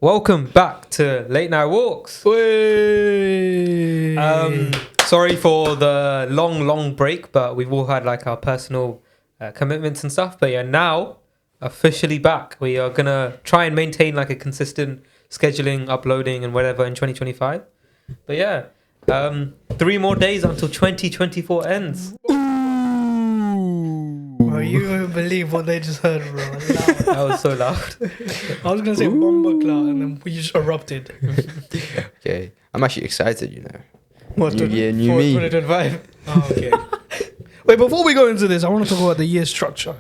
Welcome back to Late Night Walks. Way. Sorry for the long break, but we've all had like our personal commitments and stuff. But yeah, now officially back. We are gonna try and maintain like a consistent scheduling, uploading, and whatever in 2025. But yeah, 3 more days until 2024 ends. Bro, you won't believe what they just heard, bro. That was so loud. I was gonna say bomba cloud, and then we just erupted. Okay, I'm actually excited, you know. What, New year, new me. 2025. Oh, okay. Wait, before we go into this, I want to talk about the year structure.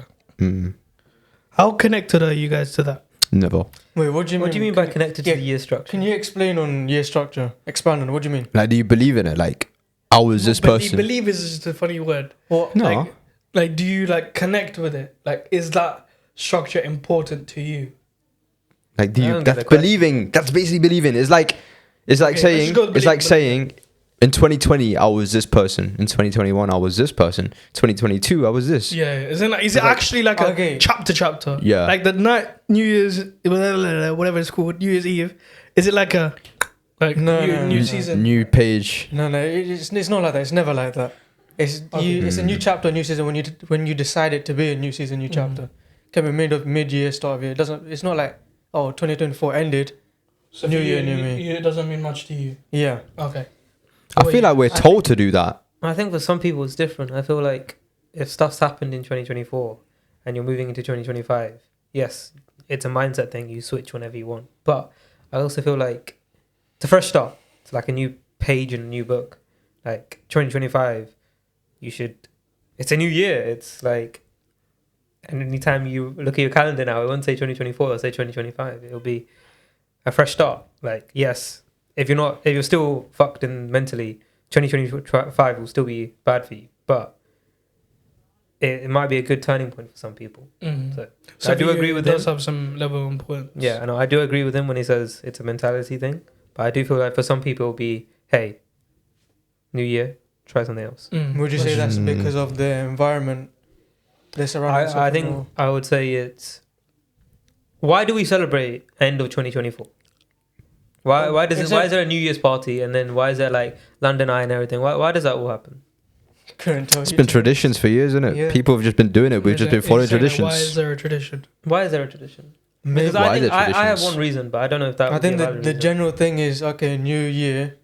How connected are you guys to that? Never. Wait, what do you mean? What do you mean by connected Yeah, to the year structure? Can you explain on year structure? Expand on it. What do you mean? Like, do you believe in it? Like, I was this person. Believe is just a funny word. What? No. Like, do you like connect with it? Like, is that structure important to you? Like, do I you? don't get That's the question. believing. That's basically believing. It's like Okay, let's saying. just go with It's like believe. saying, in 2020 I was this person. In 2021 I was this person. 2022 I was this. Yeah. Is it actually like Okay. a chapter? Yeah. Like the night New Year's, whatever it's called, New Year's Eve. Is it like a new season? New page. No, it's not like that. It's never like that. It's it's a new chapter, a new season when you decide it to be a new season, new chapter. Can be mid-year, start of year. It's not like 2024 ended. So New for year, you, new me. It doesn't mean much to you. Yeah. Okay. I feel like we're told to do that. I think for some people it's different. I feel like if stuff's happened in 2024 and you're moving into 2025, yes, it's a mindset thing. You switch whenever you want. But I also feel like it's a fresh start. It's like a new page in a new book. Like 2025, it's a new year. It's like, and anytime you look at your calendar now, it won't say 2024, it'll say 2025. It'll be a fresh start. Like, yes, if you're still fucked in mentally, 2025 will still be bad for you. But it might be a good turning point for some people. Mm-hmm. So I do agree with him. It does have some level of importance. Yeah, I know. I do agree with him when he says it's a mentality thing. But I do feel like for some people it'll be, hey, new year, try something else. Would you say that's because of the environment, the surroundings? I think I would say it's, why do we celebrate end of 2024? Why is there a New Year's party, and then why is there like London Eye and everything? Why does that all happen? Couldn't tell It's you. been traditions for years, isn't it? Yeah. People have just been doing it. We've just been following traditions. Why is there a tradition? Why is there a tradition? Maybe. Because Why I think are there I have traditions? one reason, but I don't know if that I would be think a valid the reason. general thing is, okay, new year,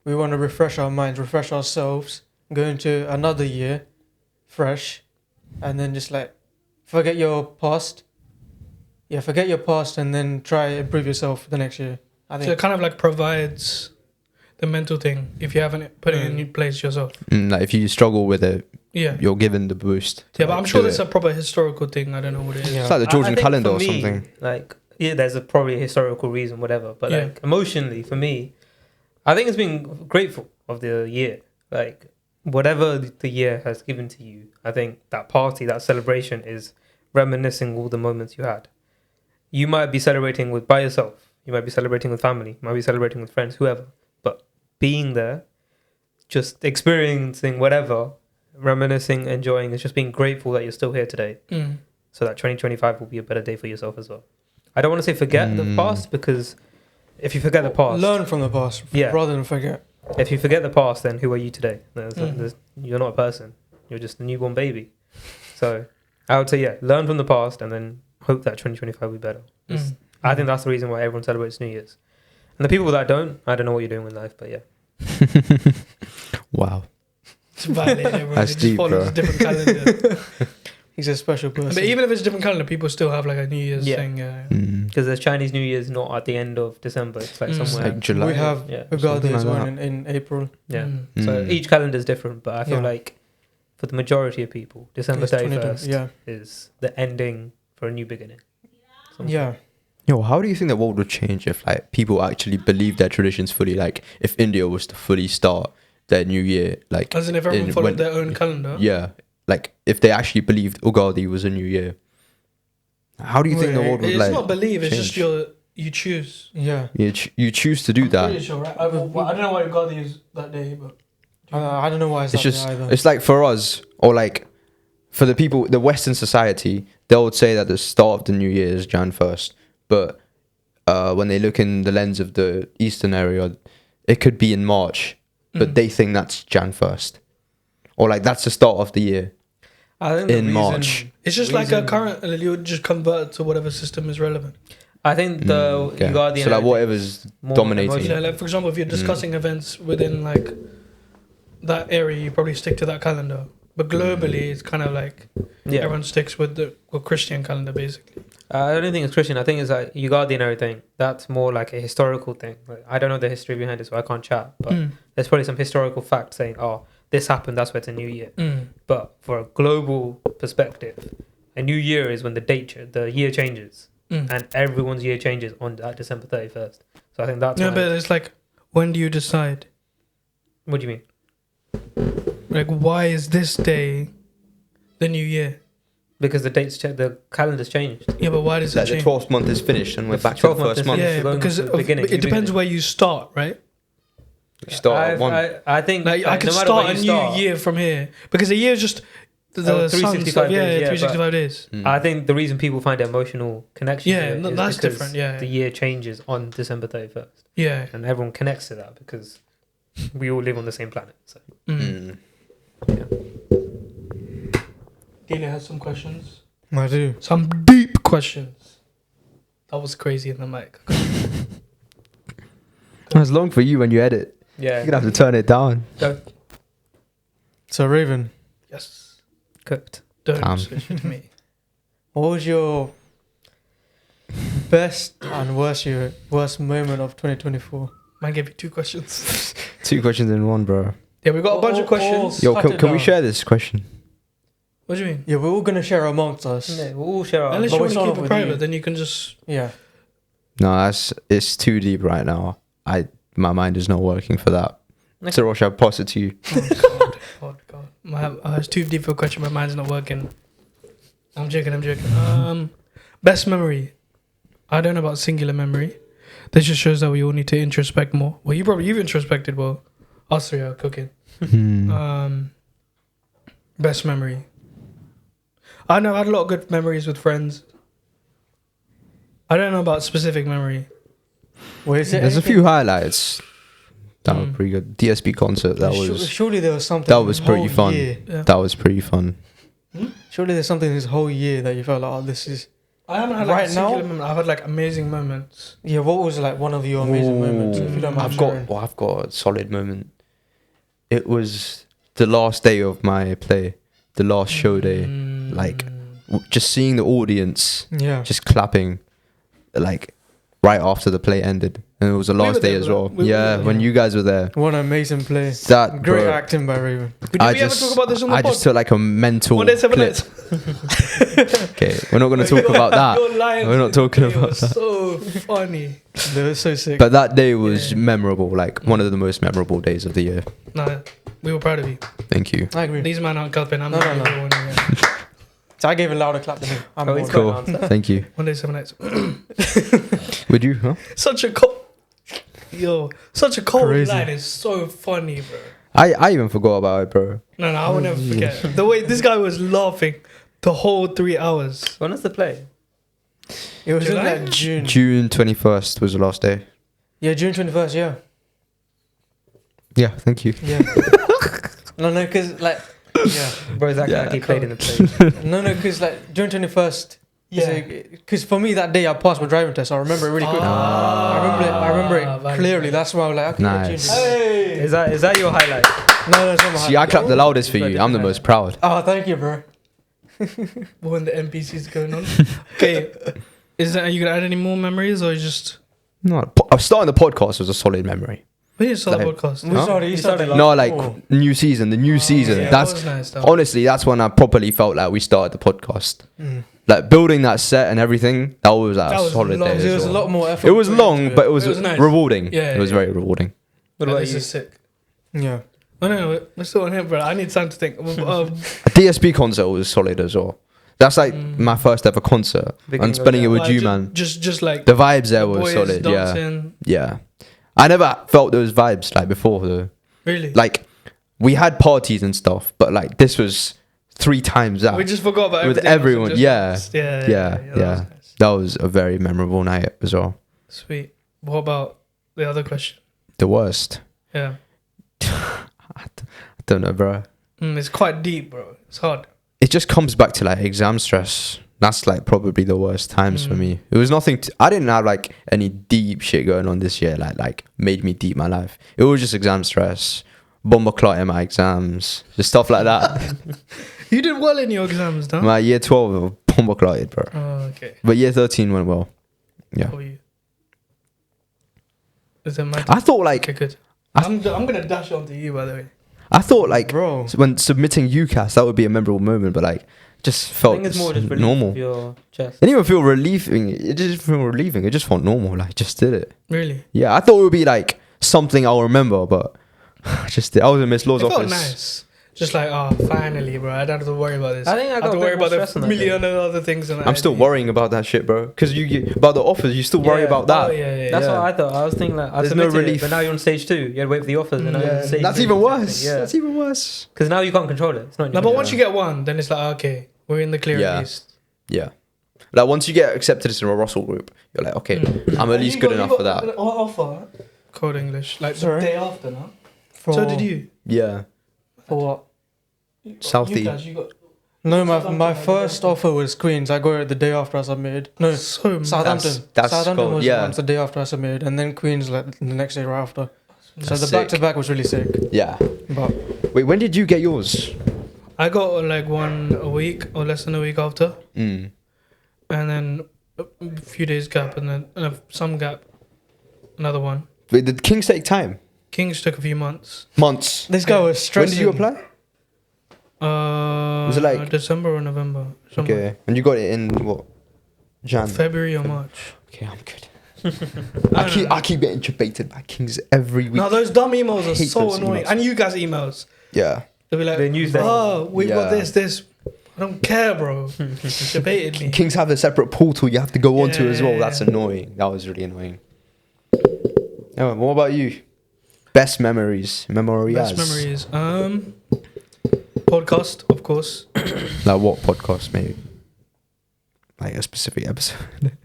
we want to refresh our minds, refresh ourselves, go into another year fresh, and then just like forget your past. Yeah, forget your past and then try improve yourself the next year. I So it think. kind of like provides the mental thing if you haven't put it in place yourself. Like if you struggle with it, Yeah. you're given the boost. to, Yeah, but like, I'm sure do that's it. a proper historical thing. I don't know what it is. Yeah. It's like the Georgian I think calendar for or me, something. Like, yeah, there's probably a historical reason, whatever. But Yeah. like emotionally, for me, I think it's been grateful of the year. Like whatever the year has given to you, I think that party, that celebration is reminiscing all the moments you had. You might be celebrating by yourself. You might be celebrating with family. You might be celebrating with friends, whoever. But being there, just experiencing whatever, reminiscing, enjoying, is just being grateful that you're still here today. So that 2025 will be a better day for yourself as well. I don't want to say forget the past, because if you forget the past, Learn from the past rather than forget. if you forget the past, then who are you today? You're not a person. You're just a newborn baby. So I would say, learn from the past and then hope that 2025 will be better. I think that's the reason why everyone celebrates New Year's. And the people that don't, I don't know what you're doing with life, but yeah. Wow. It's violated everyone. That's It just deep, follows bro. a different calendar. He's a special person. But even if it's a different calendar, people still have like a New Year's thing. Because the Chinese New Year's not at the end of December. It's like It's somewhere. like July. we have Yeah. Ugadi as Something well like in April. Yeah. Mm. So each calendar is different, but I feel Yeah. like for the majority of people, December It's 2020, 31st Yeah. is the ending for a new beginning. Yeah. Yo, how do you think the world would change if like people actually believe their traditions fully? Like if India was to fully start their new year, like As in if everyone followed their own calendar. yeah, like if they actually believed Ugadi was a new year, how do you think the world would It's like? not believe, it's just change? you choose. Yeah. You choose to do that. Pretty sure, right? I don't know why Ugadi is that day, but I don't know why it's It's that just way either. it's like for us or like for the people, the Western society, they would say that the start of the new year is Jan 1st, but when they look in the lens of the Eastern area, it could be in March, but they think that's Jan 1st. Or like that's the start of the year. I think the In reason- March. It's just like a reason- current. You would just convert to whatever system is relevant. I think the Okay. Ugadian. So like whatever's more dominating. emotional. You know, like for example, if you're discussing events within like that area, you probably stick to that calendar. But globally, it's kind of like Yeah. everyone sticks with the Christian calendar, basically. I don't think it's Christian. I think it's like Ugadi and everything. That's more like a historical thing. Like, I don't know the history behind it, so I can't chat. But there's probably some historical fact saying, "Oh, this happened. That's why it's a new year." But for a global perspective, a new year is when the year changes, and everyone's year changes on that December 31st. So I think that's. Yeah, why but it's like, when do you decide? what do you mean? Like, why is this day the new year? Because the calendar's changed. Yeah, but why does Like it the change? 12th month is finished and we're The back to the 12th month first is month. finished. Yeah, Going because to the beginning, it new depends beginning. where you start, right? You start at one. I think Like, I no could matter start where a you new start, year from here because a year is just the Oh, sun 365 stuff. days, Yeah, yeah, 365 days. I think the reason people find emotional connection Yeah, to it no, is that's because different, yeah. the year changes on December 31st, Yeah. and everyone connects to that because we all live on the same planet. So Delia has some questions. I do. Some deep questions. That was crazy in the mic. It's long for you when you edit. yeah, You're gonna have to turn it down. So Raven, Yes. cooked. Don't switch it to me. what was your best and worst moment of 2024? Man gave you 2 questions. 2 questions in one, bro. Yeah, we got a bunch of questions. Yo, Cut can, it can we down. share this question? What do you mean? Yeah, we're all gonna share amongst us. Yeah, we'll all share our. Unless but you we want to start keep off it with private, you. then you can just. Yeah. No, it's too deep right now. My mind is not working for that. Okay. Sarosh, I'll pass it to you. Oh, God. It's too deep for a question. My mind's not working. I'm joking. Best memory. I don't know about singular memory. This just shows that we all need to introspect more. Well, you've introspected well. Us three are cooking. Best memory. I know I had a lot of good memories with friends. I don't know about specific memory. Wait, is it There's a anything- few highlights. That was pretty good. DSP concert. That was Surely there was something. that was this pretty whole fun. year. Yeah. That was pretty fun. Surely there's something this whole year that you felt like, oh, this is. I haven't had Right like a singular now? moment. I've had like amazing moments. Yeah, what was like one of your amazing moments? If you don't mind sharing. I've got a solid moment. It was the last day of my play, the last show day. Like just seeing the audience Yeah. just clapping, like right after the play ended, and it was the We last were day there, as bro. well. We were Yeah, there. when you guys were there. What an amazing play. That Great bro, acting by Raven. Did we ever talk about this on the I pod? just took like a mental One day, 7 clip. nights. Okay, we're not going to talk about that. You're lying. We're not talking It about was that. so funny. They were so sick. But that day was Yeah. memorable, like one of the most memorable days of the year. No, we were proud of you. Thank you. I agree. These men aren't clapping. I'm No, not no, the one. Yeah. So I gave a louder clap than him. I'm Oh, more- he's Cool. got an answer. Thank you. One day, 7 nights. Would you? Huh? Such a cold. Yo, such a cold Crazy. line is so funny, bro. I even forgot about it, bro. No, I will never forget. The way this guy was laughing the whole 3 hours. When was the play? It was in July? like June. June 21st was the last day. Yeah, June 21st, yeah. Yeah, thank you. Yeah. no, because like, yeah. Bro's acting Yeah, like he played in the play. No, because like June 21st. Yeah. Because for me that day I passed my driving test. I remember it really quick. I remember it valid. clearly. That's why I was like, okay, Nice. June. Hey! Is that your highlight? No, it's not my See, I clapped the loudest for you. I'm the most proud. Oh, thank you, bro. When the NPC's going on. Okay. Are you going to add any more memories or just. No, starting the podcast was a solid memory. We just saw the Like- podcast. We Huh? started. You started like. No, like oh. new season, the new season. Yeah, That's that was nice, though. honestly, that's when I properly felt like we started the podcast. Like building that set and everything. That was like That a was solid long. day. There as was a well. lot more effort. It was put long, into but it was, It was nice. rewarding. Yeah, it was yeah. very rewarding. What about This you? is sick. Yeah. Oh, no, we're still on him, bro. I need time to think. DSP concert was solid as well. That's like my first ever concert. Beginning And of spending it Jan. with you, man. Just like The vibes there the were boys solid. Yeah, dancing. yeah. I never felt those vibes like before though. Really? Like we had parties and stuff, but like this was 3 times that. we just forgot about with everything else and everyone, just yeah. danced. Yeah. Yeah, that was yeah. nice. That was a very memorable night as well. Sweet. What about the other question? The worst. Yeah. I don't know, bro. It's quite deep, bro. It's hard. It just comes back to like exam stress. That's like probably the worst times for Mm. me. It was nothing. I didn't have like any deep shit going on this year. Like made me deep my life. It was just exam stress, bomber clot in my exams, just stuff like that. You did well in your exams, no? My year 12 bomber clotted, bro. Oh, okay. But year 13 went well. Yeah. For you. Is that my I thought like okay, good. I- I'm gonna dash onto you, by the way. I thought like Bro. when submitting UCAS that would be a memorable moment, but like just I felt think it's more just relief normal. of your chest. It didn't even feel relieving. It just felt relieving. It just felt normal. Like just did it. Really? Yeah, I thought it would be like something I'll remember, but I just did. I was in Miss Law's It felt office. nice. Just like, oh, finally, bro. I don't have to worry about this. I think I have got to a worry bit more about stress on the that million day. and other things. And I'm still worrying about that shit, bro. Because about the offers, you still worry Yeah. about that. Oh, yeah. That's Yeah. what I thought. I was thinking like I There's no submitted it, relief. but now you're on stage 2. You had to wait for the offers, and now you're on stage That's 3. even worse. Yeah, That's even worse. because now you can't control it. It's not. in No, your but control. once you get one, then it's like, okay, we're in the clear Yeah. at least. Yeah. Like once you get accepted into a Russell group, you're like, okay, I'm at least good enough for that. Offer Code English, like Sorry? the day after, no? For, So did you? Yeah. For what? Southie. You guys, you got No, my first offer was Queens. I got it the day after I submitted. No, so mad. Southampton. That's Southampton cool, was yeah. once the day after I submitted, and then Queens like the next day right after. So That's the sick. back to back was really sick. Yeah. But Wait, when did you get yours? I got like one a week or less than a week after, Mm. and then a few days gap, and then some gap, another one. Wait, did Kings take time? Kings took a few months. Months. this guy was When stressing. did you apply? Was it like- December or November? Somewhere. Okay. And you got it in what? Jan. February or March? Okay, I'm good. I don't know. I keep getting debated by Kings every week. No, those dumb emails are hate so those annoying. emails. And you guys' emails. Yeah. They'll be like, The newsletter. oh, we've got Yeah. this. I don't care, bro. Debated me. Kings have a separate portal you have to go onto as well. Yeah. That's annoying. That was really annoying. Yeah, what about you? Best memories. Memories. Best memories. Podcast, of course. Like what podcast, maybe? Like a specific episode.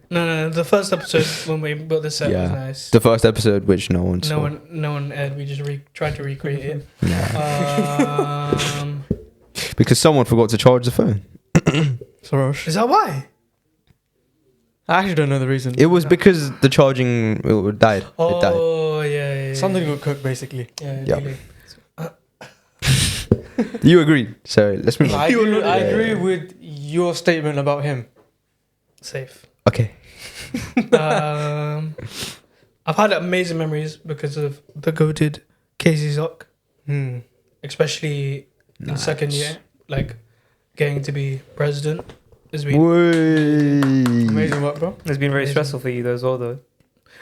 No. The first episode when we built the set was Yeah. nice. The first episode, which no one saw. No one aired. We just tried to recreate it. Yeah. Is Because someone forgot to charge the phone. Sarosh. that why? I actually don't know the reason. It was because the charging it died. It died. Oh yeah. Something got cooked basically. Yeah. Yeah. Really. You agreed. So let's move on. I You agree, already- I Yeah, agree yeah. with your statement about him. Safe. Okay. I've had amazing memories because of the goated Casey Zock, Hmm. especially in Nice. second year, like getting to be president has been. Whey. Amazing work, bro. It's been very Amazing. stressful for you though as well, though.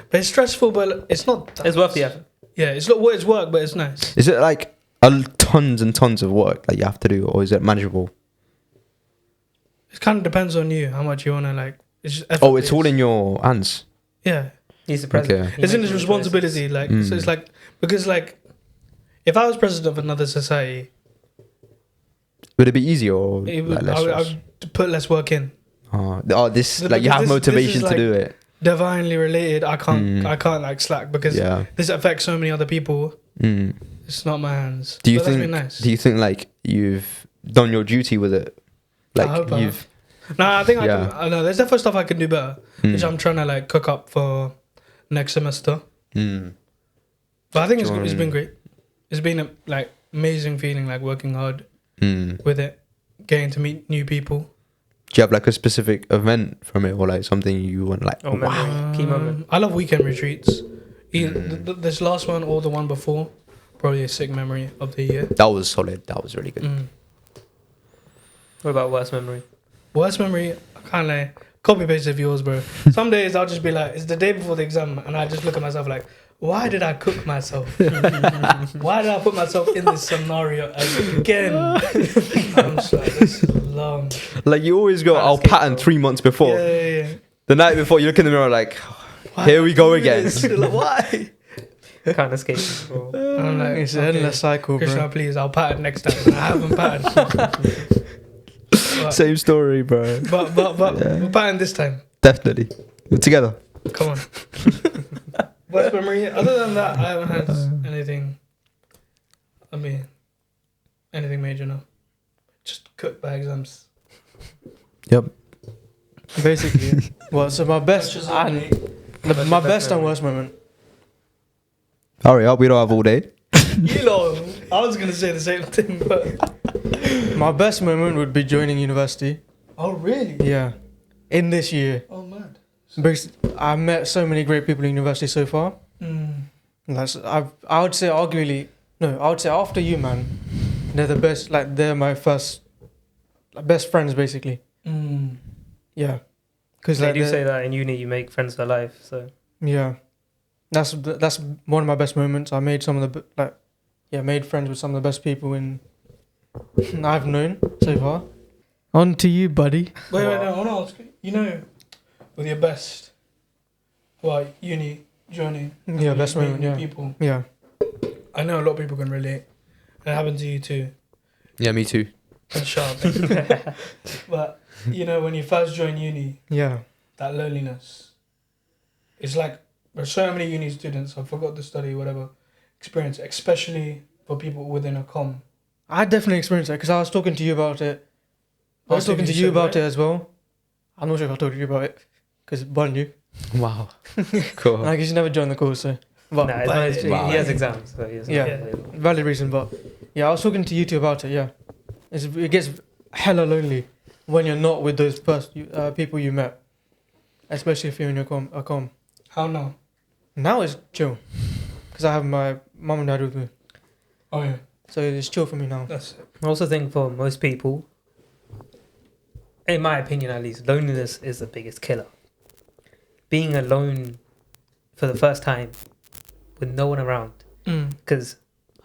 But it's stressful, but it's not. That It's worth the effort. Yeah, it's not what it's work, but it's nice. Is it like tons and tons of work that you have to do, or is it manageable? It kind of depends on you how much you wanna like. It's just Oh, it's all in your hands. Yeah, He's the president. Okay. He it's in makes his all the responsibility. Like, Mm. so it's like because like, if I was president of another society, Would it be easier or it like would, less I stress? would put less work in. This But like you because have this motivation is to like- do it. Divinely related. I Mm. can't like slack because Yeah. this affects so many other people. Mm. It's not my hands. Do you But that's think? been nice. Do you think like you've done your duty with it? Like I hope I you've. No, I think Yeah. I know there's definitely stuff I can do better, which Mm. I'm trying to like cook up for next semester. Mm. But I think it's Join- been great. It's been a like amazing feeling, like working hard Mm. with it, getting to meet new people. Do you have like a specific event from it, or like something you want like? Oh, memory. Key moment. I love weekend retreats. Either Mm. this last one or the one before, probably a sick memory of the year. That was solid. That was really good. Mm. What about worst memory? Worst memory, I can't like copy paste of yours, bro. Some days I'll just be like, it's the day before the exam, and I just look at myself like, why did I cook myself? Why did I put myself in this scenario again? I'm just like, this is long. Like you always go, Trying to I'll escape, pattern bro. 3 months before. Yeah. The night before, you look in the mirror like, Why here am we I go doing again. this? Like, why? Can't escape it, bro. I'm like, It's an okay, endless cycle, Krishna, bro. please, I'll pattern next time. And I haven't patterned. but Same story, bro. but Yeah. we'll pattern this time. Definitely. We're together. Come on. Worst memory? Other than that, I haven't had anything. I mean, anything major, no. Just cooked by exams. Yep. Basically. Well, so my best Just and What's my your best and memory? worst moment. Hurry up, we don't have all day. You know, I was gonna say the same thing, but My best moment would be joining university. oh really? Yeah. In this year. Oh man. Because I met so many great people in university so far. Mm. That's I would say arguably no, I would say after you, man. They're the best. Like they're my first best friends, basically. Mm. Yeah. Because They like do say that in uni you make friends for life. So yeah, that's one of my best moments. I made some of the made friends with some of the best people I've known so far. On to you, buddy. Wait, no, I want to ask you. You know, with your best, uni journey. Yeah, best meeting moment. new Yeah, people. yeah. I know a lot of people can relate. It happened to you too. Yeah, me too. And sharp. But you know, when you first join uni, Yeah. that loneliness. It's like there's so many uni students. I forgot the study, whatever experience, especially for people within a com. I definitely experienced that because I was talking to you about it. I was talking to you about it as well. I'm not sure if I told you about it because Bun you. Wow. Cool. Like he's never joined the course, so. But nah, it's not his- Wow. he has exams. So he has Yeah. valid reason, but yeah, I was talking to you two about it. Yeah, it gets hella lonely when you're not with those people you met, especially if you're in your com. How now? Now it's chill because I have my mum and dad with me, Oh yeah, so it's chill for me now. that's it. I also think for most people, in my opinion at least, loneliness is the biggest killer. Being alone for the first time with no one around. Because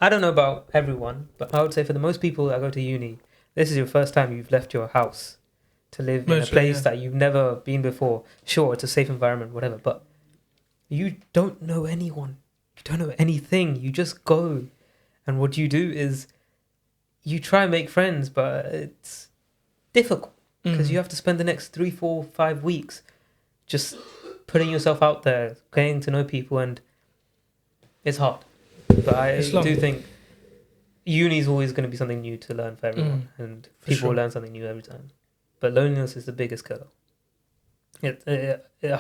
I don't know about everyone, but I would say for the most people that go to uni, this is your first time you've left your house to live in a Mostly, place yeah. that you've never been before. Sure, it's a safe environment, whatever, but you don't know anyone. You don't know anything. You just go. And what you do is you try and make friends, but it's difficult because you have to spend the next 3, 4, 5 weeks just putting yourself out there, getting to know people, and it's hard. But I It's long. do think uni is always going to be something new to learn for everyone, and For people sure. learn something new every time. But loneliness is the biggest killer. It's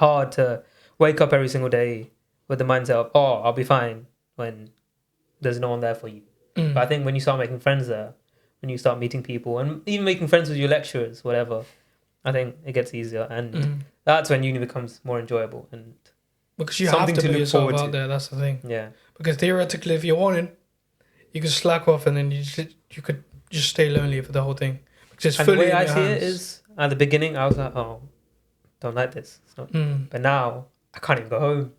hard to wake up every single day with the mindset of, oh, I'll be fine, when there's no one there for you. But I think when you start making friends there, when you start meeting people, and even making friends with your lecturers, whatever, I think it gets easier, and that's when uni becomes more enjoyable. And Because you something have to to put look yourself forward out to. there. That's the thing. yeah, Because theoretically, if you wanted, you could slack off and then you could just stay lonely for the whole thing. Because it's and the fully way in I your see it hands. is, at the beginning, I was like, oh, don't like this. It's not- But now I can't even go home.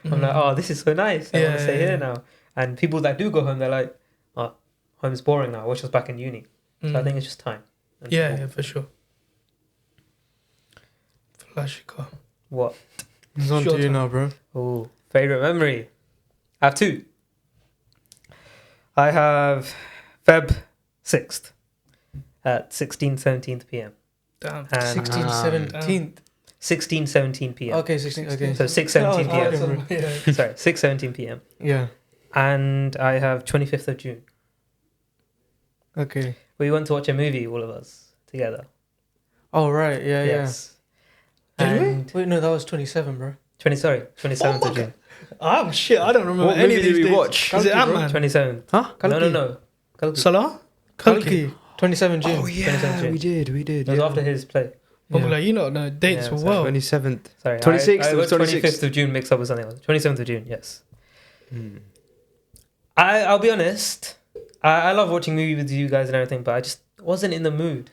I'm like, oh, this is so nice. I want Yeah, to stay yeah, here yeah. now. And people that do go home, they're like, oh, home's boring now. I wish I was back in uni. So I think it's just time. And yeah, for sure. Flashika. What? It's on Sure to you time. now, bro. Oh, favorite memory. I have 2. I have Feb 6th at 16:17 p.m. Damn. And 16th, 17th. 16:17 p.m. Okay, 16th. Okay. So 6:17 Oh, p.m. okay. Yeah. Sorry, 6:17 p.m. Yeah. And I have 25th of June. Okay. We went to watch a movie, all of us together. Oh right. Yeah. Yes. Did we? And Yeah. Wait, no, that was 27, bro. 27th Oh of June. I'm shit. I don't remember What any movie of these did we dates. watch? Is it Kalki, bro. Ant-Man? 27th. Huh? No. Kalki. Salah? Kalki. 27 June. Oh 27th June. we did. It was after his play. But Yeah. like, you know, no dates Yeah, were sorry. well. 27th. Sorry, 26th, I it was got 26th. 25th of June mixed up with something else. 27th of June, yes. Hmm. I'll be honest. I love watching movies with you guys and everything, but I just wasn't in the mood.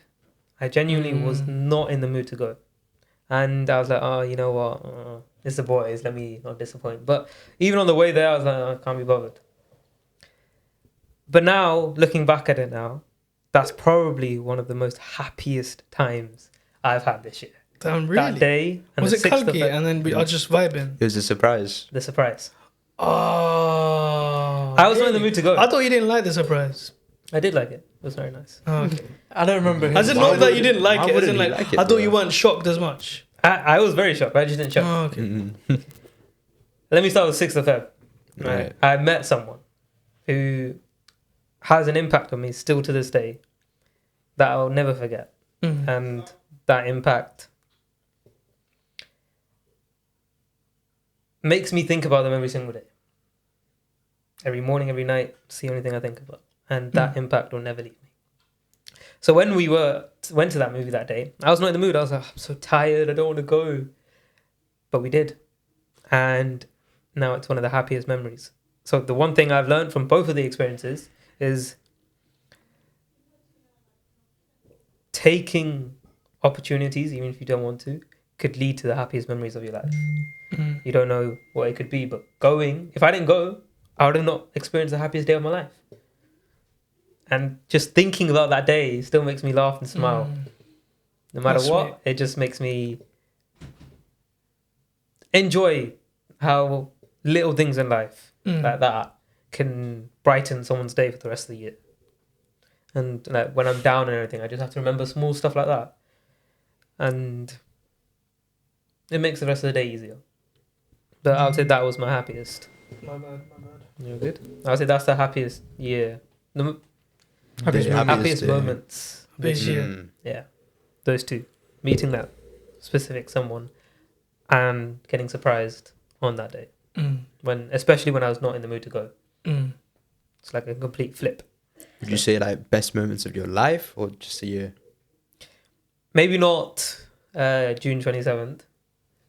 I genuinely was not in the mood to go. And I was like, oh, you know what? It's the boys. Let me not disappoint. But even on the way there, I was like, I can't be bothered. But now, looking back at it now, that's probably one of the most happiest times I've had this year. Damn, That really? day. And Was the it 6th of Kalki and then we are just vibing? It was a surprise. the surprise. Oh. I was not in the mood to go. I thought you didn't like the surprise. I did like it. It was very nice. Oh, okay. I don't remember. As in, Why not that would- you didn't like why it. As wouldn't in, you like, like it, I thought bro? you weren't shocked as much. I was very shocked. I just didn't show. Oh, okay. Mm. Let me start with 6th of Feb. Right. I met someone who has an impact on me still to this day that I'll never forget. Mm. And that impact makes me think about them every single day. Every morning, every night, it's the only thing I think about. And that impact will never leave me. So when we went to that movie that day, I was not in the mood. I was like, I'm so tired, I don't want to go. But we did. And now it's one of the happiest memories. So the one thing I've learned from both of the experiences is taking opportunities, even if you don't want to, could lead to the happiest memories of your life. Mm. You don't know what it could be, but going, if I didn't go, I would have not experienced the happiest day of my life. And just thinking about that day still makes me laugh and smile. No matter That's what, sweet. it just makes me enjoy how little things in life like that can brighten someone's day for the rest of the year. And like when I'm down and everything, I just have to remember small stuff like that. And it makes the rest of the day easier. But I would say that was my happiest. My bad. You're good? I would say that's the happiest year. The Happiest The moment. happiest day. moments. Happiest year. Mm. Yeah. Those two. Meeting that specific someone and getting surprised on that day. Especially when I was not in the mood to go. It's like a complete flip. Would you say like best moments of your life or just a year? Maybe not June 27th,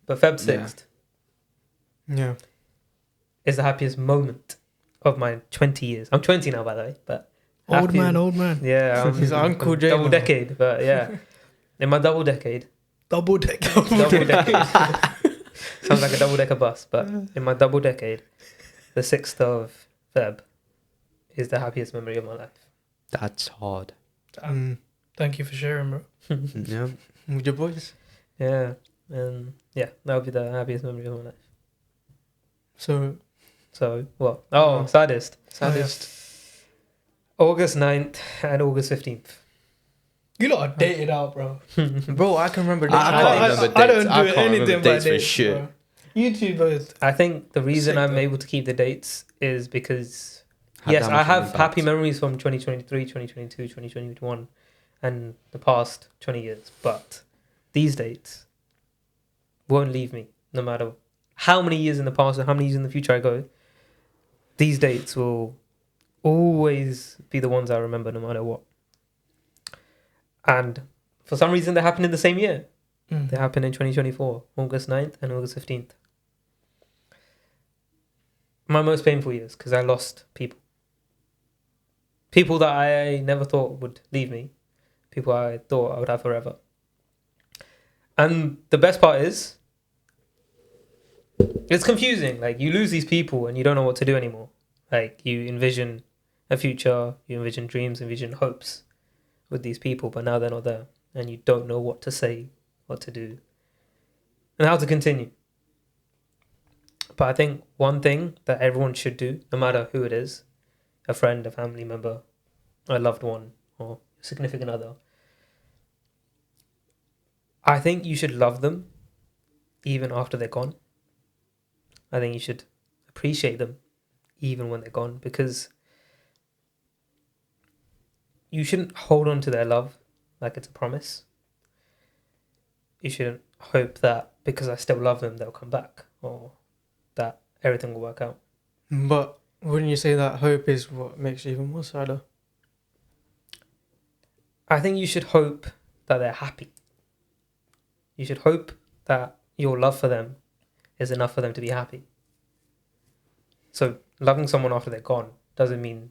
but Feb 6th Yeah. is the happiest moment of my 20 years. I'm 20 now, by the way, but Old man. Yeah, His Uncle J double now. decade, but yeah, in my double decade, Double deck. double decade. Sounds like a double decker bus, but in my double decade, the 6th of Feb is the happiest memory of my life. That's hard. Thank you for sharing, bro. Yeah. With your boys. Yeah, and yeah, that would be the happiest memory of my life. So What? Oh, saddest. saddest. August 9th and August 15th. You lot are dated out, bro. Bro, I can remember I that. can't remember I don't dates. do I can't remember anything by dates for dates, shit. bro. You two both. I think the reason Sick, I'm though. able to keep the dates is because, Had yes, that I much have impact. happy memories from 2023, 2022, 2021, and the past 20 years. But these dates won't leave me, no matter how many years in the past or how many years in the future I go. These dates will always be the ones I remember, no matter what. And for some reason, they happened in the same year. They happened in 2024, August 9th and August 15th. My most painful years, because I lost people. People that I never thought would leave me. People I thought I would have forever. And the best part is, it's confusing. Like, you lose these people and you don't know what to do anymore. Like, you envision a future, you envision dreams, envision hopes with these people, but now they're not there. And you don't know what to say, what to do, and how to continue. But I think one thing that everyone should do, no matter who it is, a friend, a family member, a loved one, or a significant other, I think you should love them even after they're gone. I think you should appreciate them even when they're gone, because you shouldn't hold on to their love like it's a promise. You shouldn't hope that because I still love them, they'll come back, or that everything will work out. But wouldn't you say that hope is what makes you even more sadder? I think you should hope that they're happy. You should hope that your love for them is enough for them to be happy. So loving someone after they're gone doesn't mean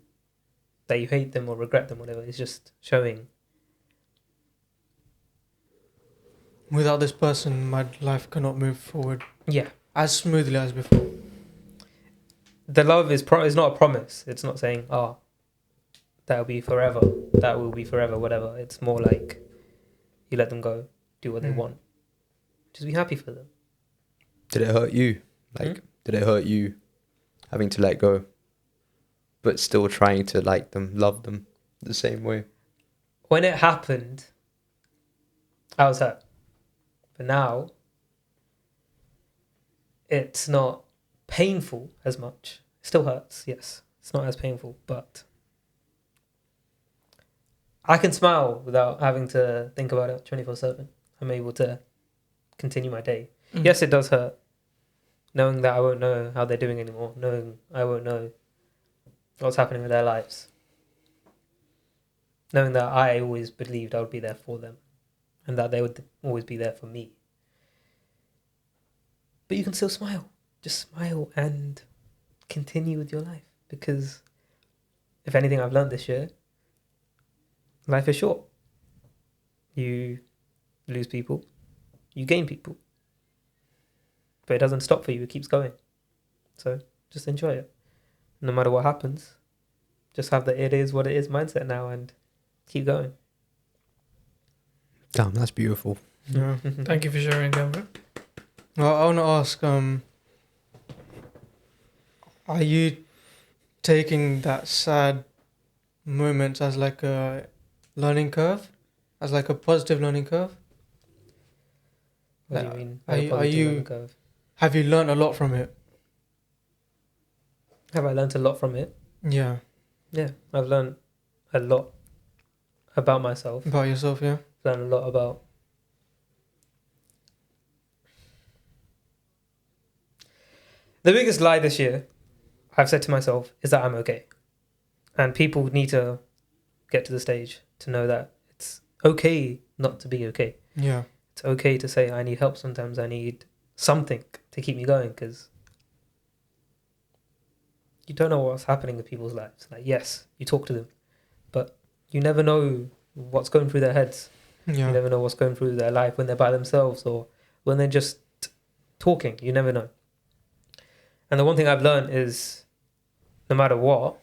that you hate them or regret them or whatever. It's just showing, Without this person, my life cannot move forward yeah, as smoothly as before. the love is not a promise. It's not saying, oh, that'll be forever, that will be forever, whatever. It's more like you let them go, do what they want. Just be happy for them. Did it hurt you? Like, did it hurt you having to let go, but still trying to like them, love them the same way? When it happened, I was hurt. But now it's not painful as much. It still hurts, yes. It's not as painful, but I can smile without having to think about it 24/7. I'm able to continue my day. Yes, it does hurt. Knowing that I won't know how they're doing anymore. Knowing I won't know what's happening with their lives. Knowing that I always believed I would be there for them. And that they would always be there for me. But you can still smile. Just smile and continue with your life. Because if anything I've learned this year, life is short. You lose people. You gain people. But it doesn't stop for you. It keeps going. So just enjoy it. No matter what happens, just have the it is what it is mindset now and keep going. Damn, that's beautiful. Yeah. Thank you for sharing, Gavin. Well, I want to ask, are you taking that sad moment as like a learning curve? As like a positive learning curve? What do you mean? Are you- Positive you- learning curve? Have you learned a lot from it? Have I learned a lot from it? Yeah. Yeah, I've learned a lot about myself. About yourself, yeah? Learned a lot about the biggest lie this year I've said to myself is that I'm okay. And people need to get to the stage to know that it's okay not to be okay. Yeah. It's okay to say I need help sometimes. I need something to keep me going because you don't know what's happening with people's lives. Like, yes, you talk to them, but you never know what's going through their heads. Yeah. You never know what's going through their life when they're by themselves or when they're just talking. You never know. And the one thing I've learned is no matter what,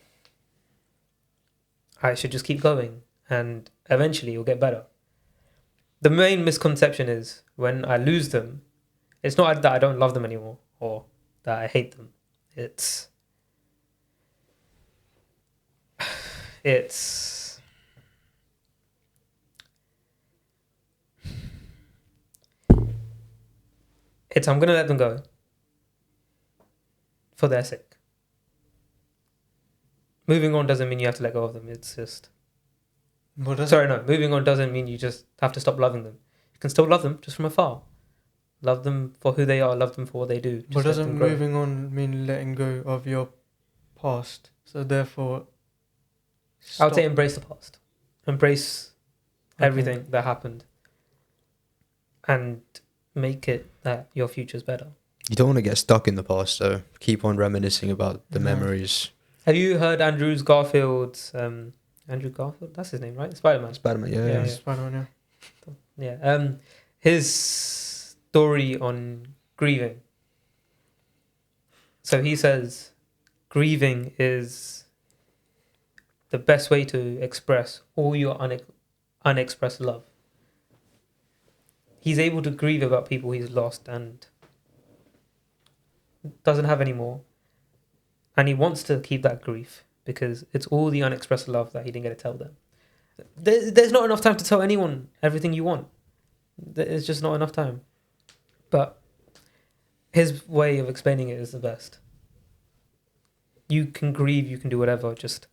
I should just keep going and eventually it'll get better. The main misconception is when I lose them, it's not that I don't love them anymore or that I hate them. It's I'm gonna let them go for their sake. Moving on doesn't mean you have to let go of them. It's just moving on doesn't mean you just have to stop loving them. You can still love them just from afar. Love them for who they are. Love them for what they do. But Just let doesn't them grow. moving on mean letting go of your past? So therefore, I would say stop. embrace the past. Embrace Okay. everything that happened. And make it that your future's better. You don't want to get stuck in the past, though. Keep on reminiscing about the No. memories. Have you heard Andrew Garfield's Andrew Garfield? That's his name, right? Spider-Man. Spider-Man, Yeah, yeah. yeah. Spider-Man, yeah. Yeah. His story on grieving. So he says grieving is the best way to express all your unexpressed love. He's able to grieve about people he's lost and doesn't have anymore. And he wants to keep that grief because it's all the unexpressed love that he didn't get to tell them. There's not enough time to tell anyone everything you want. There's just not enough time. But his way of explaining it is the best. You can grieve, you can do whatever, just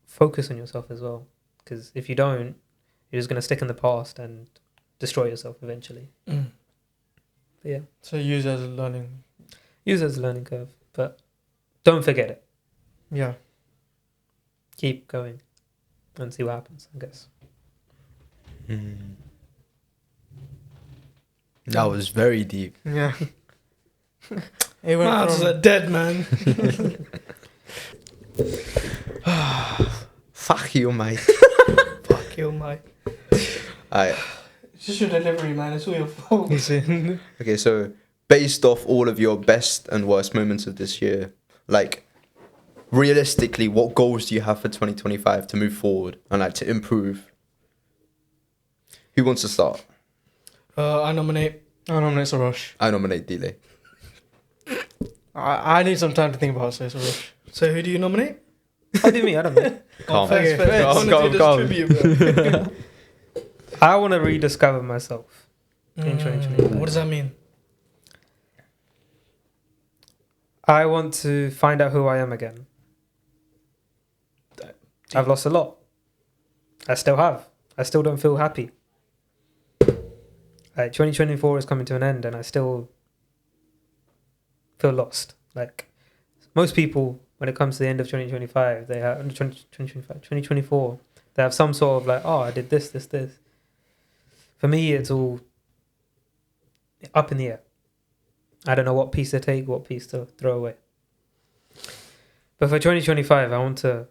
focus on yourself as well. Because if you don't, you're just going to stick in the past and destroy yourself eventually. But yeah, So use it as a learning. use it as a learning curve, but don't forget it. Yeah. Keep going and see what happens, I guess. Mm. That was very deep. Yeah. It went Miles is from- a dead man. Fuck you, mate. Fuck you, mate. Alright, It's just your delivery, man. It's all your fault. You see? okay, so based off all of your best and worst moments of this year, like, realistically, what goals do you have for 2025 to move forward and, like, to improve? Who wants to start? I nominate. I nominate Sarosh. I nominate Dile. I need some time to think about it, so Sarosh. So who do you nominate? What do you mean? I don't know. Calm. Fair, Okay, fair. fair. I wanna Calm, do calm. this tribute, bro. I want to rediscover myself. In 2020. What does that mean? I want to find out who I am again. I've lost a lot. I still have. I still don't feel happy. Like 2024 is coming to an end, and I still feel lost. Like most people, when it comes to the end of 2025, they have 2024. They have some sort of like, oh, I did this. For me, it's all up in the air. I don't know what piece to take, what piece to throw away. But for 2025, I want to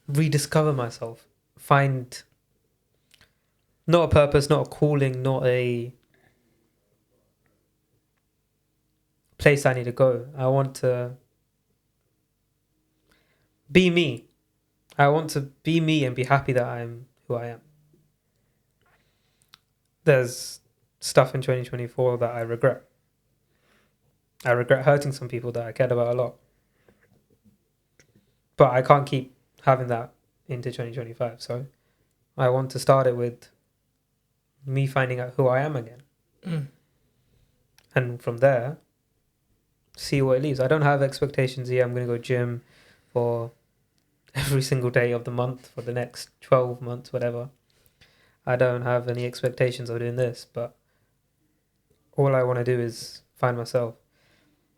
rediscover myself, find not a purpose, not a calling, not a place I need to go. I want to be me. I want to be me and be happy that I'm who I am. There's stuff in 2024 that I regret. I regret hurting some people that I cared about a lot. But I can't keep having that into 2025. So I want to start it with me finding out who I am again. And from there, see where it leads. I don't have expectations here. I'm going to go gym for every single day of the month for the next 12 months, whatever. I don't have any expectations of doing this, but all I want to do is find myself.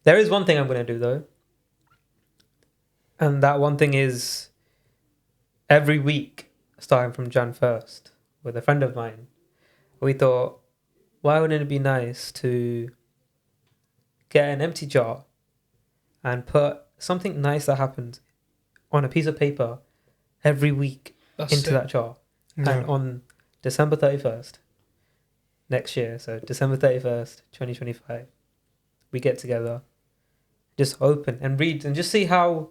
There is one thing I'm going to do though. And that one thing is every week, starting from Jan 1st, with a friend of mine, we thought, why wouldn't it be nice to get an empty jar and put something nice that happened on a piece of paper every week into that jar. Yeah. And on December 31st, next year, so December 31st, 2025, we get together, just open and read and just see how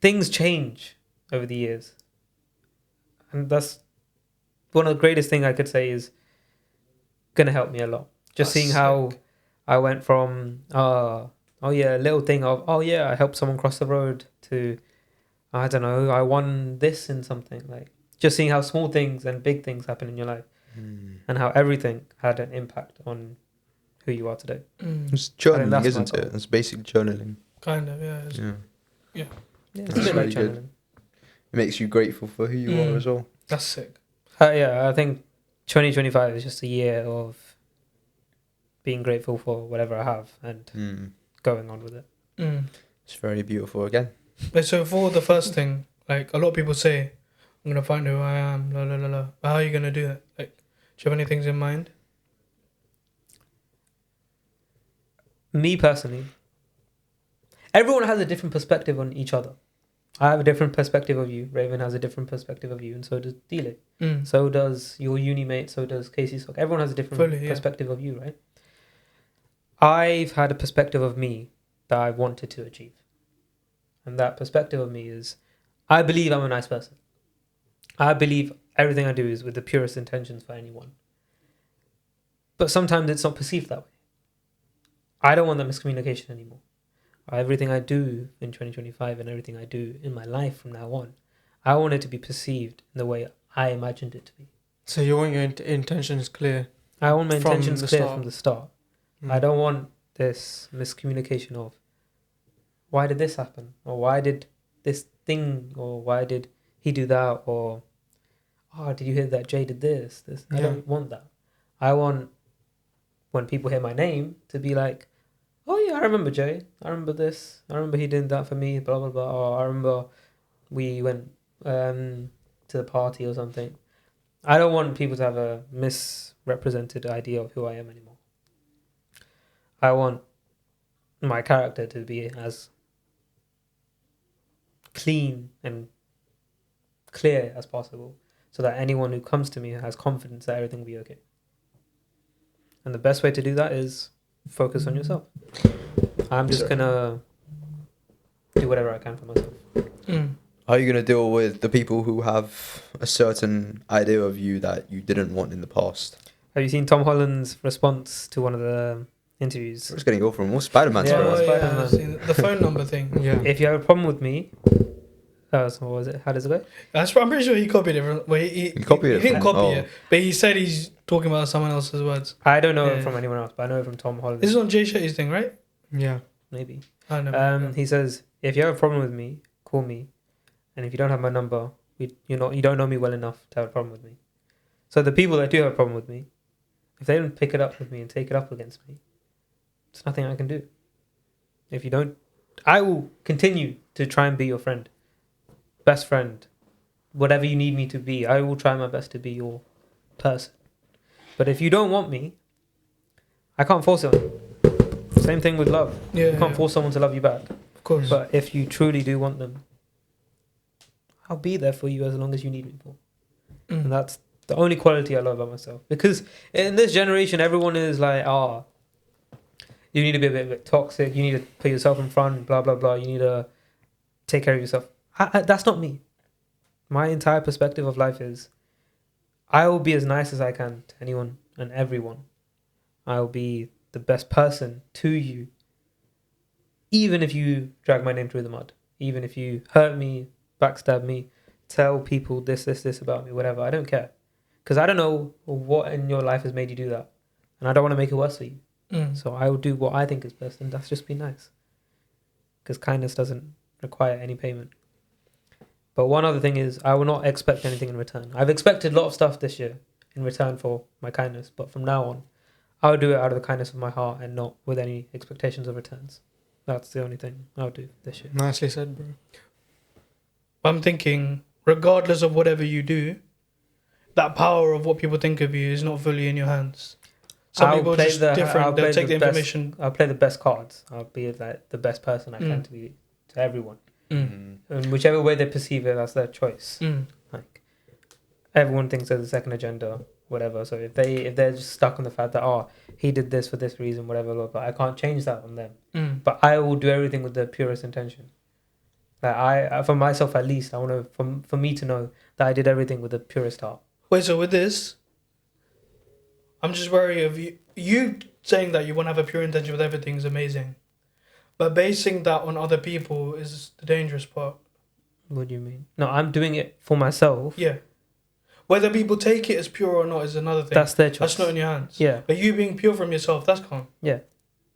things change over the years. And that's one of the greatest thing I could say is going to help me a lot. Just That's seeing how sick. I went from, oh yeah, a little thing of, oh yeah, I helped someone cross the road to, I don't know, I won this in something. Like just seeing how small things and big things happen in your life and how everything had an impact on who you are today. It's I think journaling, that's my isn't goal. it? It's basic journaling. Kind of, yeah. Yeah. Yeah, it's That's a bit like really good. channeling. It makes you grateful for who you are as well. That's sick. Yeah, I think 2025 is just a year of being grateful for whatever I have and going on with it. It's very beautiful again. But so for the first thing, like a lot of people say, I'm gonna find who I am, la la la la. But how are you gonna do that? Like, do you have any things in mind? Me personally, everyone has a different perspective on each other. I have a different perspective of you. Raven has a different perspective of you, and so does Dile. So does your uni mate. So does Casey Sock. Everyone has a different Fully, yeah. perspective of you, right? I've had a perspective of me that I wanted to achieve, and that perspective of me is, I believe I'm a nice person. I believe everything I do is with the purest intentions for anyone. But sometimes it's not perceived that way. I don't want that miscommunication anymore. Everything I do in 2025 and everything I do in my life from now on, I want it to be perceived in the way I imagined it to be. So you want your intentions clear. I want my From intentions the clear start. from the start. I don't want this miscommunication of, why did this happen? Or why did this thing? Or why did he do that? Or, oh, did you hear that Jay did this? I Yeah. don't want that. I want, when people hear my name, to be like, oh yeah, I remember Jay. I remember this. I remember he did that for me, blah, blah, blah. Or I remember we went to the party or something. I don't want people to have a misrepresented idea of who I am anymore. I want my character to be as clean and clear as possible so that anyone who comes to me has confidence that everything will be okay. And the best way to do that is focus on yourself. I'm just going to do whatever I can for myself. How are you going to deal with the people who have a certain idea of you that you didn't want in the past? Have you seen Tom Holland's response to one of the interviews? I'm just going to go from all Spider-Man's Yeah, bro. well, Spider-Man. I've seen the phone number thing. Yeah. If you have a problem with me, so what was it? How does it go? I'm pretty sure he copied it from. Well, he copied it He didn't from- copy oh. it, but he said he's talking about someone else's words. I don't know Yeah. it from anyone else, but I know it from Tom Holland. This is on Jay Shetty's thing, right? Yeah. maybe. I never. He says, if you have a problem with me, call me, and if you don't have my number, you don't know me well enough to have a problem with me. So the people that do have a problem with me, if they don't pick it up with me and take it up against me, there's nothing I can do. If you don't, I will continue to try and be your friend, best friend, whatever you need me to be. I will try my best to be your person. But if you don't want me, I can't force it on you. Same thing with love. Yeah, You can't force someone to love you back. Of course. But if you truly do want them, I'll be there for you as long as you need me for. And that's the only quality I love about myself. Because in this generation, everyone is like, you need to be a bit toxic. You need to put yourself in front, blah, blah, blah. You need to take care of yourself. That's not me. My entire perspective of life is I will be as nice as I can to anyone and everyone. I will be the best person to you. Even if you drag my name through the mud. Even if you hurt me, backstab me, tell people this about me, whatever. I don't care. Because I don't know what in your life has made you do that. And I don't want to make it worse for you. So I will do what I think is best, and that's just be nice. Because kindness doesn't require any payment. But one other thing is, I will not expect anything in return. I've expected a lot of stuff this year in return for my kindness, but from now on, I'll do it out of the kindness of my heart and not with any expectations of returns. That's the only thing I'll do this year. Nicely said, bro. I'm thinking, regardless of whatever you do, that power of what people think of you is not fully in your hands. Some people are just different. They'll take the information. I'll play the best cards. I'll be like the best person I can to be to everyone. And whichever way they perceive it, that's their choice. Like everyone thinks there's a second agenda, whatever. So if they're just stuck on the fact that he did this for this reason, whatever, but I can't change that on them. But I will do everything with the purest intention. Like I for myself at least, I want to for me to know that I did everything with the purest heart. Wait, so with this, I'm just worried of you saying that you want to have a pure intention with everything is amazing. But basing that on other people is the dangerous part. What do you mean? No, I'm doing it for myself. Yeah. Whether people take it as pure or not is another thing. That's their choice. That's not in your hands. Yeah. But you being pure from yourself, that's calm. Yeah.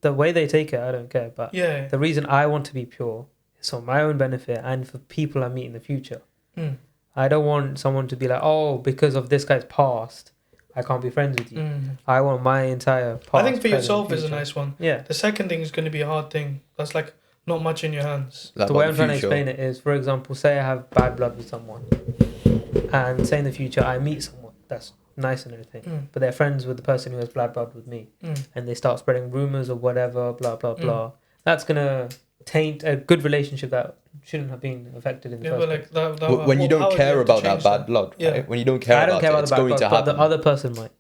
The way they take it, I don't care. But yeah, the reason I want to be pure is for my own benefit and for people I meet in the future. I don't want someone to be like, because of this guy's past, I can't be friends with you. I want my entire past. I think for yourself is a nice one. Yeah. The second thing is going to be a hard thing. That's like not much in your hands. Like the way I'm trying to explain it is, for example, say I have bad blood with someone, and say in the future I meet someone that's nice and everything, but they're friends with the person who has bad blood with me, and they start spreading rumors or whatever, blah blah blah. That's gonna taint a good relationship that shouldn't have been affected in the first place. When you don't care about that bad blood, right? When you don't care about it, it's going to happen. But the other person might.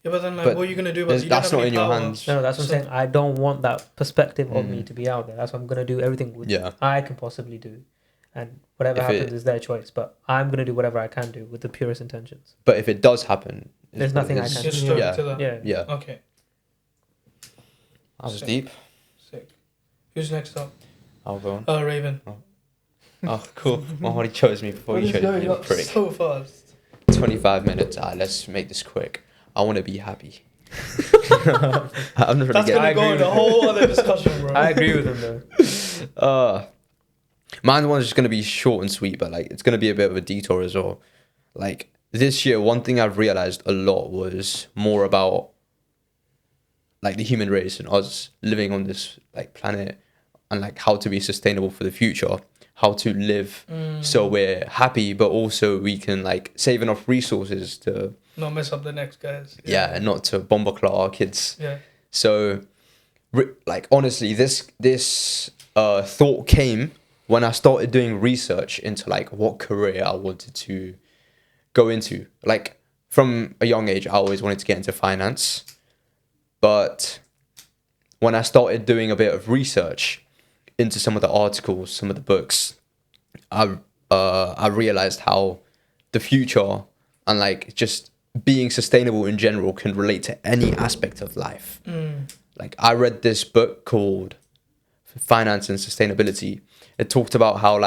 Yeah, but then what are you going to do about it? That's not in your hands. No, that's what I'm saying. I don't want that perspective of me to be out there. That's why I'm going to do everything I can possibly do. And whatever happens is their choice. But I'm going to do whatever I can do with the purest intentions. But if it does happen... There's nothing I can do. Just to that. Yeah. Okay. That was deep. Sick. Who's next up? I'll go on. Oh, Raven. Oh, cool. Well, already chose me before you chose me, you prick. So fast. 25 minutes. Let's make this quick. I want to be happy. I'm not That's going to go in a whole other discussion, bro. I agree with him, though. Mine one's just going to be short and sweet, but like it's going to be a bit of a detour as well. Like this year, one thing I've realized a lot was more about like the human race and us living on this like planet and like how to be sustainable for the future, how to live so we're happy, but also we can like save enough resources to not mess up the next guys. Yeah, and not to bomber-claw our kids. Yeah. So, like honestly, this thought came when I started doing research into like what career I wanted to go into. Like from a young age, I always wanted to get into finance, but when I started doing a bit of research into some of the articles, some of the books, I realized how the future and like just being sustainable in general can relate to any aspect of life. Like I read this book called Finance and Sustainability. It talked about how